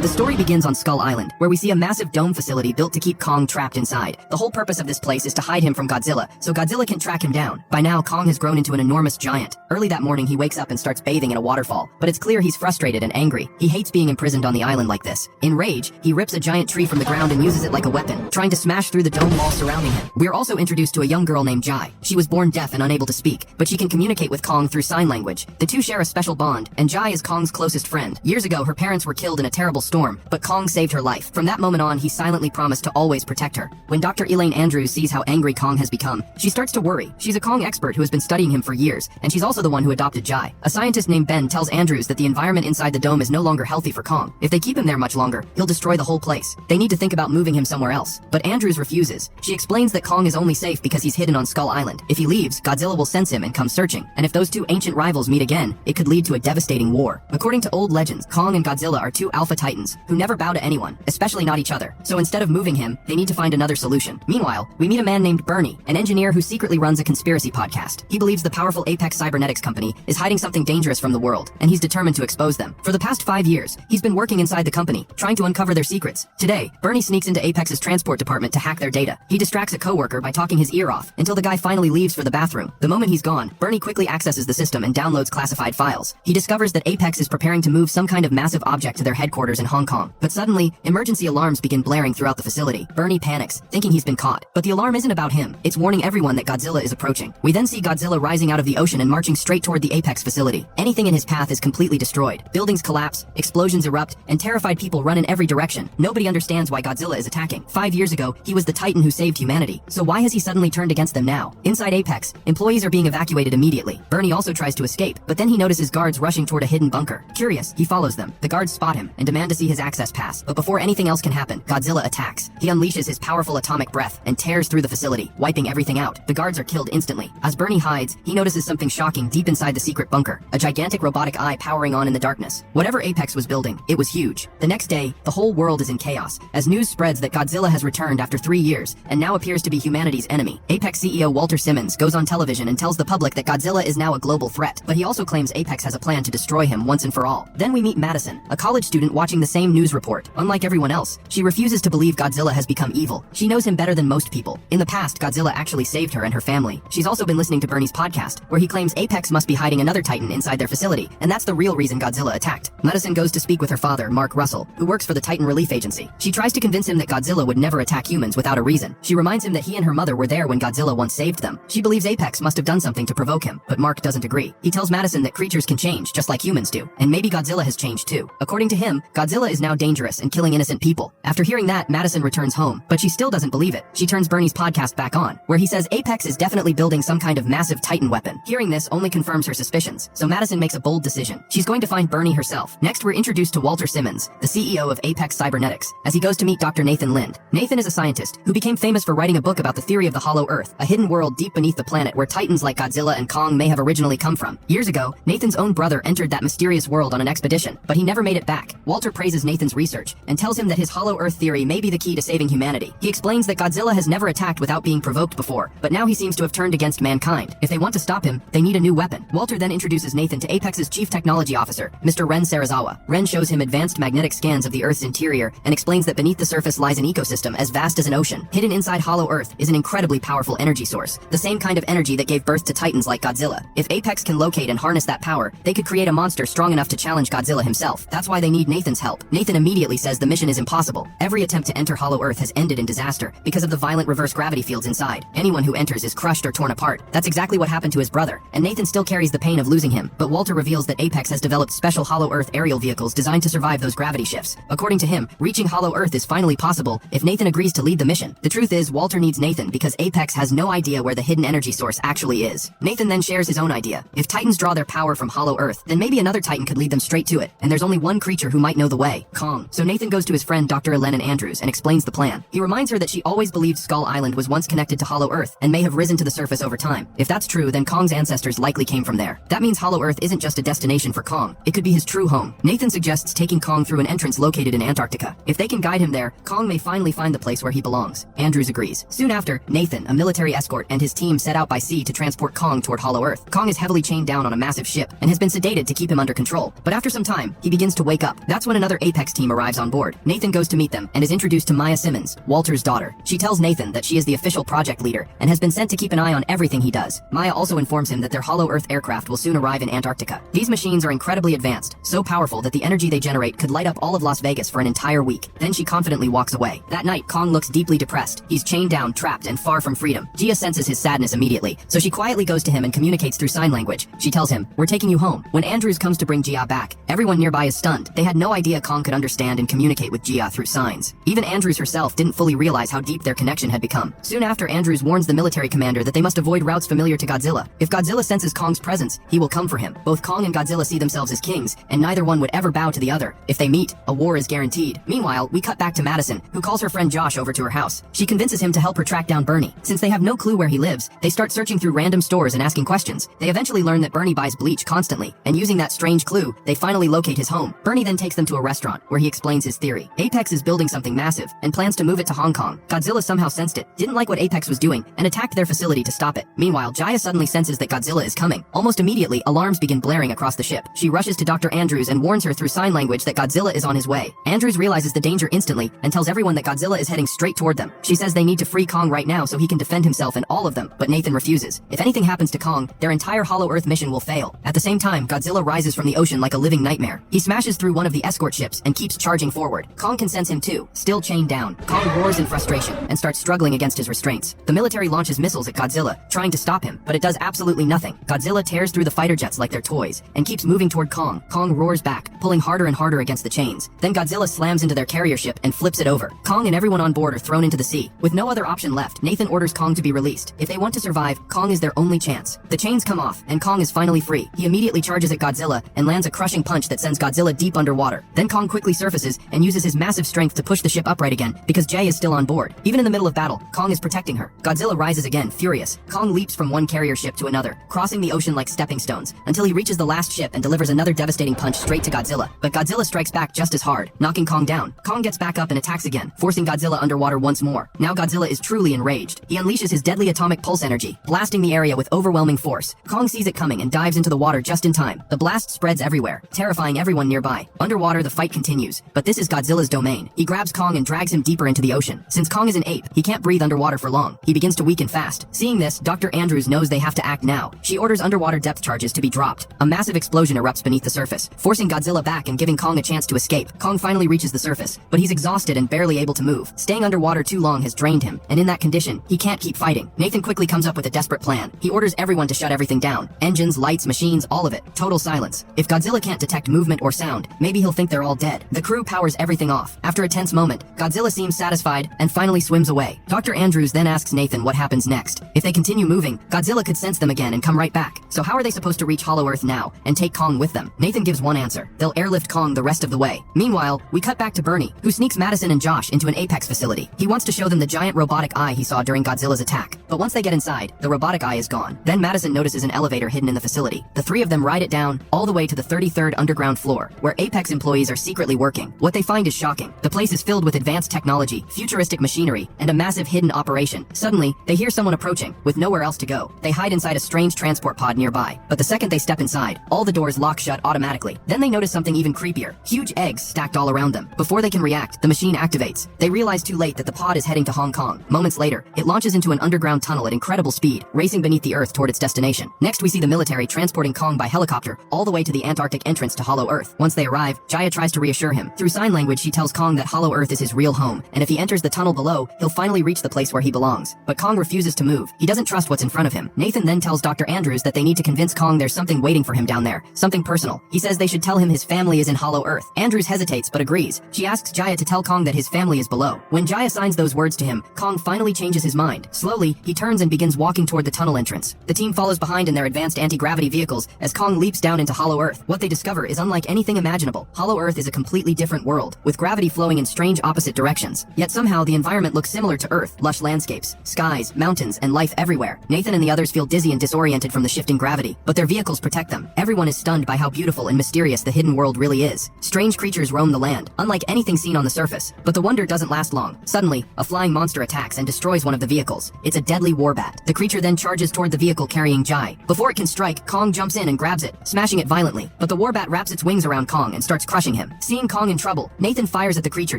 The story begins on Skull Island, where we see a massive dome facility built to keep Kong trapped inside. The whole purpose of this place is to hide him from Godzilla, so Godzilla can track him down. By now, Kong has grown into an enormous giant. Early that morning, he wakes up and starts bathing in a waterfall, but it's clear he's frustrated and angry. He hates being imprisoned on the island like this. In rage, he rips a giant tree from the ground and uses it like a weapon, trying to smash through the dome wall surrounding him. We're also introduced to a young girl named Jai. She was born deaf and unable to speak, but she can communicate with Kong through sign language. The two share a special bond, and Jai is Kong's closest friend. Years ago, her parents were killed in a terrible storm, but Kong saved her life. From that moment on, he silently promised to always protect her. When Dr. Elaine Andrews sees how angry Kong has become, she starts to worry. She's a Kong expert who has been studying him for years, and she's also the one who adopted Jai. A scientist named Ben tells Andrews that the environment inside the dome is no longer healthy for Kong. If they keep him there much longer, he'll destroy the whole place. They need to think about moving him somewhere else. But Andrews refuses. She explains that Kong is only safe because he's hidden on Skull Island. If he leaves, Godzilla will sense him and come searching. And if those two ancient rivals meet again, it could lead to a devastating war. According to old legends, Kong and Godzilla are two alpha titans who never bow to anyone, especially not each other. So instead of moving him, they need to find another solution. Meanwhile, we meet a man named Bernie, an engineer who secretly runs a conspiracy podcast. He believes the powerful Apex Cybernetics company is hiding something dangerous from the world, and he's determined to expose them. For the past 5 years, he's been working inside the company, trying to uncover their secrets. Today, Bernie sneaks into Apex's transport department to hack their data. He distracts a coworker by talking his ear off until the guy finally leaves for the bathroom. The moment he's gone, Bernie quickly accesses the system and downloads classified files. He discovers that Apex is preparing to move some kind of massive object to their headquarters in Hong Kong. But suddenly, emergency alarms begin blaring throughout the facility. Bernie panics, thinking he's been caught. But the alarm isn't about him. It's warning everyone that Godzilla is approaching. We then see Godzilla rising out of the ocean and marching straight toward the Apex facility. Anything in his path is completely destroyed. Buildings collapse, explosions erupt, and terrified people run in every direction. Nobody understands why Godzilla is attacking. 5 years ago, he was the Titan who saved humanity. So why has he suddenly turned against them now? Inside Apex, employees are being evacuated immediately. Bernie also tries to escape, but then he notices guards rushing toward a hidden bunker. Curious, he follows them. The guards spot him and demand to see his access pass. But before anything else can happen, Godzilla attacks. He unleashes his powerful atomic breath and tears through the facility, wiping everything out. The guards are killed instantly. As Bernie hides, he notices something shocking deep inside the secret bunker. A gigantic robotic eye powering on in the darkness. Whatever Apex was building, it was huge. The next day, the whole world is in chaos, as news spreads that Godzilla has returned after 3 years, and now appears to be humanity's enemy. Apex CEO Walter Simmons goes on television and tells the public that Godzilla is now a global threat, but he also claims Apex has a plan to destroy him once and for all. Then we meet Madison, a college student watching the same news report. Unlike everyone else, she refuses to believe Godzilla has become evil. She knows him better than most people. In the past, Godzilla actually saved her and her family. She's also been listening to Bernie's podcast, where he claims Apex must be hiding another Titan inside their facility, and that's the real reason Godzilla attacked. Madison goes to speak with her father, Mark Russell, who works for the Titan Relief Agency. She tries to convince him that Godzilla would never attack humans without a reason. She reminds him that he and her mother were there when Godzilla once saved them. She believes Apex must have done something to provoke him, but Mark doesn't agree. He tells Madison that creatures can change just like humans do, and maybe Godzilla has changed too. According to him, Godzilla is now dangerous and killing innocent people. After hearing that, Madison returns home, but she still doesn't believe it. She turns Bernie's podcast back on, where he says Apex is definitely building some kind of massive Titan weapon. Hearing this only confirms her suspicions, so Madison makes a bold decision. She's going to find Bernie herself. Next, we're introduced to Walter Simmons, the CEO of Apex Cybernetics, as he goes to meet Dr. Nathan Lind. Nathan is a scientist who became famous for writing a book about the theory of the Hollow Earth, a hidden world deep beneath the planet where titans like Godzilla and Kong may have originally come from. Years ago, Nathan's own brother entered that mysterious world on an expedition, but he never made it back. Walter praises Nathan's research and tells him that his Hollow Earth theory may be the key to saving humanity. He explains that Godzilla has never attacked without being provoked before, but now he seems to have turned against mankind. If they want to stop him, they need a new weapon. Walter then introduces Nathan to Apex's chief technology officer, Mr. Ren Sarazawa. Ren shows him advanced magnetic scans of the Earth's interior and explains that beneath the surface lies an ecosystem as vast as an ocean. Hidden inside Hollow Earth is an incredibly powerful energy source, the same kind of energy that gave birth to titans like Godzilla. If Apex can locate and harness that power, they could create a monster strong enough to challenge Godzilla himself. That's why they need Nathan's help. Nathan immediately says the mission is impossible. Every attempt to enter Hollow Earth has ended in disaster because of the violent reverse gravity fields inside. Anyone who enters is crushed or torn apart. That's exactly what happened to his brother, and Nathan still carries the pain of losing him. But Walter reveals that Apex has developed special Hollow Earth aerial vehicles designed to survive those gravity shifts. According to him, reaching Hollow Earth is finally possible if Nathan agrees to lead the mission. The truth is, Walter needs Nathan because Apex has no idea where the hidden energy source actually is. Nathan then shares his own idea. If Titans draw their power from Hollow Earth, then maybe another Titan could lead them straight to it, and there's only one creature who might know the way, Kong. So Nathan goes to his friend Dr. Elaine Andrews and explains the plan. He reminds her that she always believed Skull Island was once connected to Hollow Earth and may have risen to the surface over time. If that's true, then Kong's ancestors likely came from there. That means Hollow Earth isn't just a destination for Kong, it could be his true home. Nathan suggests taking Kong through an entrance located in Antarctica. If they can guide him there, Kong may finally find the place where he belongs. Andrews agrees. Soon after, Nathan, a military escort, and his team set out by sea to transport Kong toward Hollow Earth. Kong is heavily chained down on a massive ship and has been sedated to keep him under control. But after some time, he begins to wake up. That's when another Another Apex team arrives on board. Nathan goes to meet them and is introduced to Maya Simmons, Walter's daughter. She tells Nathan that she is the official project leader and has been sent to keep an eye on everything he does. Maya also informs him that their Hollow Earth aircraft will soon arrive in Antarctica. These machines are incredibly advanced, so powerful that the energy they generate could light up all of Las Vegas for an entire week. Then she confidently walks away. That night, Kong looks deeply depressed. He's chained down, trapped, and far from freedom. Gia senses his sadness immediately, so she quietly goes to him and communicates through sign language. She tells him, "We're taking you home." When Andrews comes to bring Gia back, everyone nearby is stunned. They had no idea Kong could understand and communicate with Gia through signs. Even Andrews herself didn't fully realize how deep their connection had become. Soon after, Andrews warns the military commander that they must avoid routes familiar to Godzilla. If Godzilla senses Kong's presence, he will come for him. Both Kong and Godzilla see themselves as kings, and neither one would ever bow to the other. If they meet, a war is guaranteed. Meanwhile, we cut back to Madison, who calls her friend Josh over to her house. She convinces him to help her track down Bernie. Since they have no clue where he lives, they start searching through random stores and asking questions. They eventually learn that Bernie buys bleach constantly, and using that strange clue, they finally locate his home. Bernie then takes them to a restaurant, where he explains his theory. Apex is building something massive, and plans to move it to Hong Kong. Godzilla somehow sensed it, didn't like what Apex was doing, and attacked their facility to stop it. Meanwhile, Jaya suddenly senses that Godzilla is coming. Almost immediately, alarms begin blaring across the ship. She rushes to Dr. Andrews and warns her through sign language that Godzilla is on his way. Andrews realizes the danger instantly, and tells everyone that Godzilla is heading straight toward them. She says they need to free Kong right now so he can defend himself and all of them, but Nathan refuses. If anything happens to Kong, their entire Hollow Earth mission will fail. At the same time, Godzilla rises from the ocean like a living nightmare. He smashes through one of the escort ships and keeps charging forward. Kong can sense him too, still chained down. Kong roars in frustration and starts struggling against his restraints. The military launches missiles at Godzilla, trying to stop him, but it does absolutely nothing. Godzilla tears through the fighter jets like they're toys and keeps moving toward Kong. Kong roars back, pulling harder and harder against the chains. Then Godzilla slams into their carrier ship and flips it over. Kong and everyone on board are thrown into the sea. With no other option left, Nathan orders Kong to be released. If they want to survive, Kong is their only chance. The chains come off, and Kong is finally free. He immediately charges at Godzilla and lands a crushing punch that sends Godzilla deep underwater. Then Kong quickly surfaces and uses his massive strength to push the ship upright again, because Jay is still on board. Even in the middle of battle, Kong is protecting her. Godzilla rises again, furious. Kong leaps from one carrier ship to another, crossing the ocean like stepping stones, until he reaches the last ship and delivers another devastating punch straight to Godzilla. But Godzilla strikes back just as hard, knocking Kong down. Kong gets back up and attacks again, forcing Godzilla underwater once more. Now Godzilla is truly enraged. He unleashes his deadly atomic pulse energy, blasting the area with overwhelming force. Kong sees it coming and dives into the water just in time. The blast spreads everywhere, terrifying everyone nearby. Underwater, the fight continues, but this is Godzilla's domain. He grabs Kong and drags him deeper into the ocean. Since Kong is an ape, he can't breathe underwater for long. He begins to weaken fast. Seeing this, Dr. Andrews knows they have to act now. She orders underwater depth charges to be dropped. A massive explosion erupts beneath the surface, forcing Godzilla back and giving Kong a chance to escape. Kong finally reaches the surface, but he's exhausted and barely able to move. Staying underwater too long has drained him, and in that condition, he can't keep fighting. Nathan quickly comes up with a desperate plan. He orders everyone to shut everything down. Engines, lights, machines, all of it. Total silence. If Godzilla can't detect movement or sound, maybe he'll think they're all dead. The crew powers everything off. After a tense moment, Godzilla seems satisfied and finally swims away. Dr. Andrews then asks Nathan what happens next. If they continue moving, Godzilla could sense them again and come right back. So how are they supposed to reach Hollow Earth now and take Kong with them? Nathan gives one answer. They'll airlift Kong the rest of the way. Meanwhile, we cut back to Bernie, who sneaks Madison and Josh into an Apex facility. He wants to show them the giant robotic eye he saw during Godzilla's attack. But once they get inside, the robotic eye is gone. Then Madison notices an elevator hidden in the facility. The three of them ride it down, all the way to the 33rd underground floor, where Apex employees are secretly working. What they find is shocking. The place is filled with advanced technology, futuristic machinery, and a massive hidden operation. Suddenly, they hear someone approaching, with nowhere else to go. They hide inside a strange transport pod nearby. But the second they step inside, all the doors lock shut automatically. Then they notice something even creepier. Huge eggs stacked all around them. Before they can react, the machine activates. They realize too late that the pod is heading to Hong Kong. Moments later, it launches into an underground tunnel at incredible speed, racing beneath the Earth toward its destination. Next, we see the military transporting Kong by helicopter all the way to the Antarctic entrance to Hollow Earth. Once they arrive, Jaya tries to reassure him. Through sign language, she tells Kong that Hollow Earth is his real home, and if he enters the tunnel below, he'll finally reach the place where he belongs. But Kong refuses to move. He doesn't trust what's in front of him. Nathan then tells Dr. Andrews that they need to convince Kong there's something waiting for him down there, something personal. He says they should tell him his family is in Hollow Earth. Andrews hesitates but agrees. She asks Jaya to tell Kong that his family is below. When Jaya signs those words to him, Kong finally changes his mind. Slowly, he turns and begins walking toward the tunnel entrance. The team follows behind in their advanced anti-gravity vehicles as Kong leaps down into Hollow Earth. What they discover is unlike anything imaginable. Hollow Earth is a completely different world, with gravity flowing in strange opposite directions. Yet somehow the environment looks similar to Earth. Lush landscapes, skies, mountains, and life everywhere. Nathan and the others feel dizzy and disoriented from the shifting gravity, but their vehicles protect them. Everyone is stunned by how beautiful and mysterious the hidden world really is. Strange creatures roam the land, unlike anything seen on the surface. But the wonder doesn't last long. Suddenly, a flying monster attacks and destroys one of the vehicles. It's a deadly warbat. The creature then charges toward the vehicle carrying Jai. Before it can strike, Kong jumps in and grabs it, smashing it violently. But the warbat wraps its wings around Kong and starts crushing him. him. Seeing Kong in trouble, Nathan fires at the creature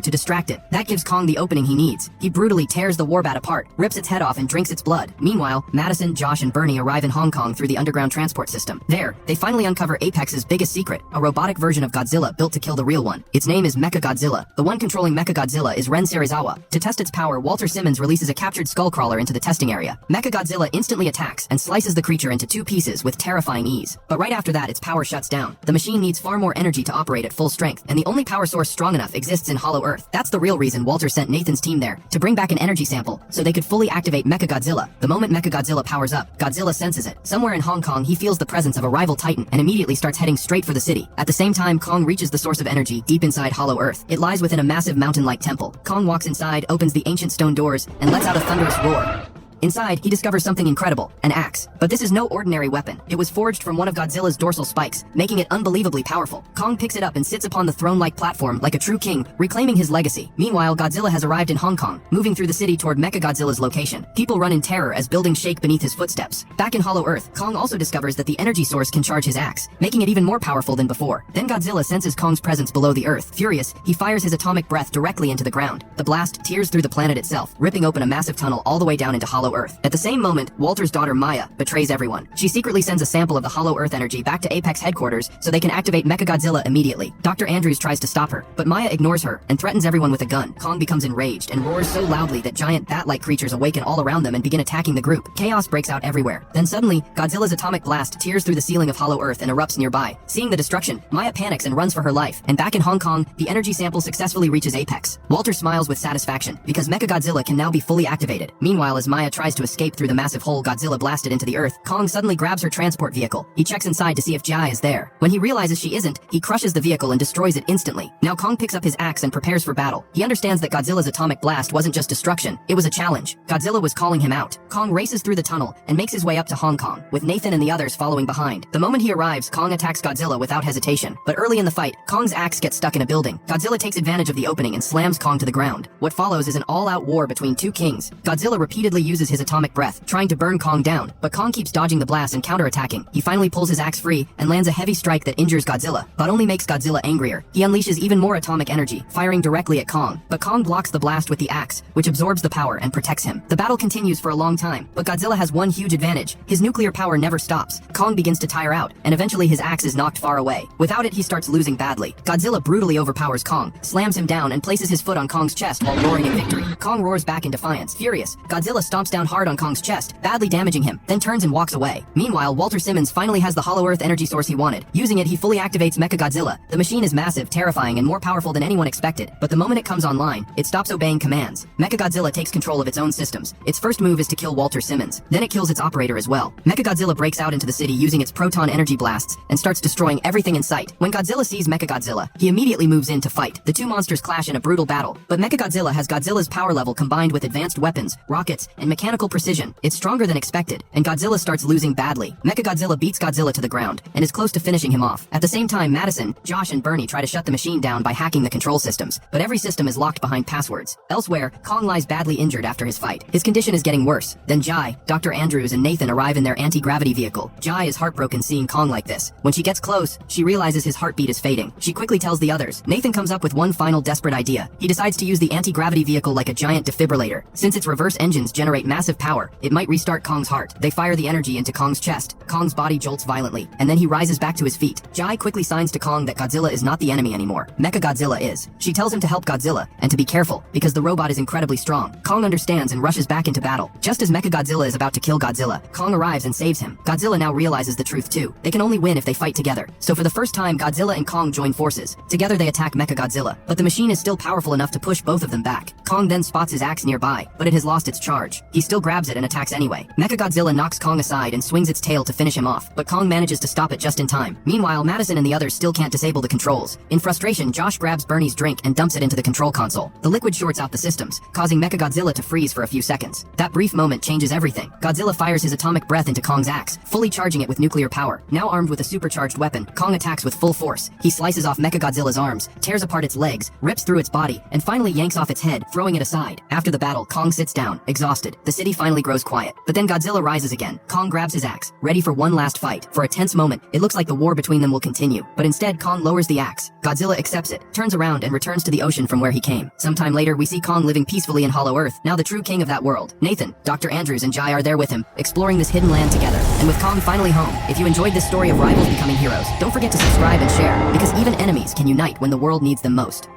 to distract it. That gives Kong the opening he needs. He brutally tears the warbat apart, rips its head off and drinks its blood. Meanwhile, Madison, Josh, and Bernie arrive in Hong Kong through the underground transport system. There, they finally uncover Apex's biggest secret, a robotic version of Godzilla built to kill the real one. Its name is MechaGodzilla. The one controlling MechaGodzilla is Ren Serizawa. To test its power, Walter Simmons releases a captured skullcrawler into the testing area. MechaGodzilla instantly attacks and slices the creature into 2 pieces with terrifying ease. But right after that, its power shuts down. The machine needs far more energy to operate at full strength, and the only power source strong enough exists in Hollow Earth. That's the real reason Walter sent Nathan's team there, to bring back an energy sample, so they could fully activate MechaGodzilla. The moment MechaGodzilla powers up, Godzilla senses it. Somewhere in Hong Kong, he feels the presence of a rival titan and immediately starts heading straight for the city. At the same time, Kong reaches the source of energy deep inside Hollow Earth. It lies within a massive mountain-like temple. Kong walks inside, opens the ancient stone doors, and lets out a thunderous roar. Inside, he discovers something incredible, an axe. But this is no ordinary weapon. It was forged from one of Godzilla's dorsal spikes, making it unbelievably powerful. Kong picks it up and sits upon the throne-like platform like a true king, reclaiming his legacy. Meanwhile, Godzilla has arrived in Hong Kong, moving through the city toward MechaGodzilla's location. People run in terror as buildings shake beneath his footsteps. Back in Hollow Earth, Kong also discovers that the energy source can charge his axe, making it even more powerful than before. Then Godzilla senses Kong's presence below the Earth. Furious, he fires his atomic breath directly into the ground. The blast tears through the planet itself, ripping open a massive tunnel all the way down into Hollow Earth. At the same moment, Walter's daughter Maya betrays everyone. She secretly sends a sample of the Hollow Earth energy back to Apex headquarters so they can activate MechaGodzilla immediately. Dr. Andrews tries to stop her, but Maya ignores her and threatens everyone with a gun. Kong becomes enraged and roars so loudly that giant bat-like creatures awaken all around them and begin attacking the group. Chaos breaks out everywhere. Then suddenly, Godzilla's atomic blast tears through the ceiling of Hollow Earth and erupts nearby. Seeing the destruction, Maya panics and runs for her life. And back in Hong Kong, the energy sample successfully reaches Apex. Walter smiles with satisfaction because MechaGodzilla can now be fully activated. Meanwhile, as Maya tries to escape through the massive hole Godzilla blasted into the earth, Kong suddenly grabs her transport vehicle. He checks inside to see if Jai is there. When he realizes she isn't, he crushes the vehicle and destroys it instantly. Now Kong picks up his axe and prepares for battle. He understands that Godzilla's atomic blast wasn't just destruction, it was a challenge. Godzilla was calling him out. Kong races through the tunnel and makes his way up to Hong Kong, with Nathan and the others following behind. The moment he arrives, Kong attacks Godzilla without hesitation. But early in the fight, Kong's axe gets stuck in a building. Godzilla takes advantage of the opening and slams Kong to the ground. What follows is an all-out war between 2 kings. Godzilla repeatedly uses his atomic breath, trying to burn Kong down, but Kong keeps dodging the blast and counterattacking. He finally pulls his axe free and lands a heavy strike that injures Godzilla, but only makes Godzilla angrier. He unleashes even more atomic energy, firing directly at Kong. But Kong blocks the blast with the axe, which absorbs the power and protects him. The battle continues for a long time, but Godzilla has one huge advantage. His nuclear power never stops. Kong begins to tire out, and eventually his axe is knocked far away. Without it, he starts losing badly. Godzilla brutally overpowers Kong, slams him down, and places his foot on Kong's chest while roaring in victory. Kong roars back in defiance. Furious, Godzilla stomps down hard on Kong's chest, badly damaging him, then turns and walks away. Meanwhile, Walter Simmons finally has the Hollow Earth energy source he wanted. Using it, he fully activates MechaGodzilla. The machine is massive, terrifying, and more powerful than anyone expected. But the moment it comes online, it stops obeying commands. MechaGodzilla takes control of its own systems. Its first move is to kill Walter Simmons. Then it kills its operator as well. MechaGodzilla breaks out into the city using its proton energy blasts and starts destroying everything in sight. When Godzilla sees MechaGodzilla, he immediately moves in to fight. The 2 monsters clash in a brutal battle, but MechaGodzilla has Godzilla's power level combined with advanced weapons, rockets, and mechanical precision. It's stronger than expected, and Godzilla starts losing badly. MechaGodzilla beats Godzilla to the ground and is close to finishing him off. At the same time, Madison, Josh, and Bernie try to shut the machine down by hacking the control systems, but every system is locked behind passwords. Elsewhere, Kong lies badly injured after his fight. His condition is getting worse. Then Jai, Dr. Andrews, and Nathan arrive in their anti-gravity vehicle. Jai is heartbroken seeing Kong like this. When she gets close, she realizes his heartbeat is fading. She quickly tells the others. Nathan comes up with one final desperate idea. He decides to use the anti-gravity vehicle like a giant defibrillator. Since its reverse engines generate massive power, it might restart Kong's heart. They fire the energy into Kong's chest. Kong's body jolts violently, and then he rises back to his feet. Jai quickly signs to Kong that Godzilla is not the enemy anymore. MechaGodzilla is. She tells him to help Godzilla, and to be careful, because the robot is incredibly strong. Kong understands and rushes back into battle. Just as MechaGodzilla is about to kill Godzilla, Kong arrives and saves him. Godzilla now realizes the truth too. They can only win if they fight together. So for the first time, Godzilla and Kong join forces. Together they attack MechaGodzilla, but the machine is still powerful enough to push both of them back. Kong then spots his axe nearby, but it has lost its charge. He still grabs it and attacks anyway. MechaGodzilla knocks Kong aside and swings its tail to finish him off, but Kong manages to stop it just in time. Meanwhile, Madison and the others still can't disable the controls. In frustration, Josh grabs Bernie's drink and dumps it into the control console. The liquid shorts out the systems, causing MechaGodzilla to freeze for a few seconds. That brief moment changes everything. Godzilla fires his atomic breath into Kong's axe, fully charging it with nuclear power. Now armed with a supercharged weapon, Kong attacks with full force. He slices off MechaGodzilla's arms, tears apart its legs, rips through its body, and finally yanks off its head, throwing it aside. After the battle, Kong sits down, exhausted. The the city finally grows quiet. But then Godzilla rises again. Kong grabs his axe, ready for one last fight. For a tense moment, it looks like the war between them will continue. But instead, Kong lowers the axe. Godzilla accepts it, turns around, and returns to the ocean from where he came. Sometime later, we see Kong living peacefully in Hollow Earth, now the true king of that world. Nathan, Dr. Andrews, and Jai are there with him, exploring this hidden land together. And with Kong finally home, if you enjoyed this story of rivals becoming heroes, don't forget to subscribe and share, because even enemies can unite when the world needs them most.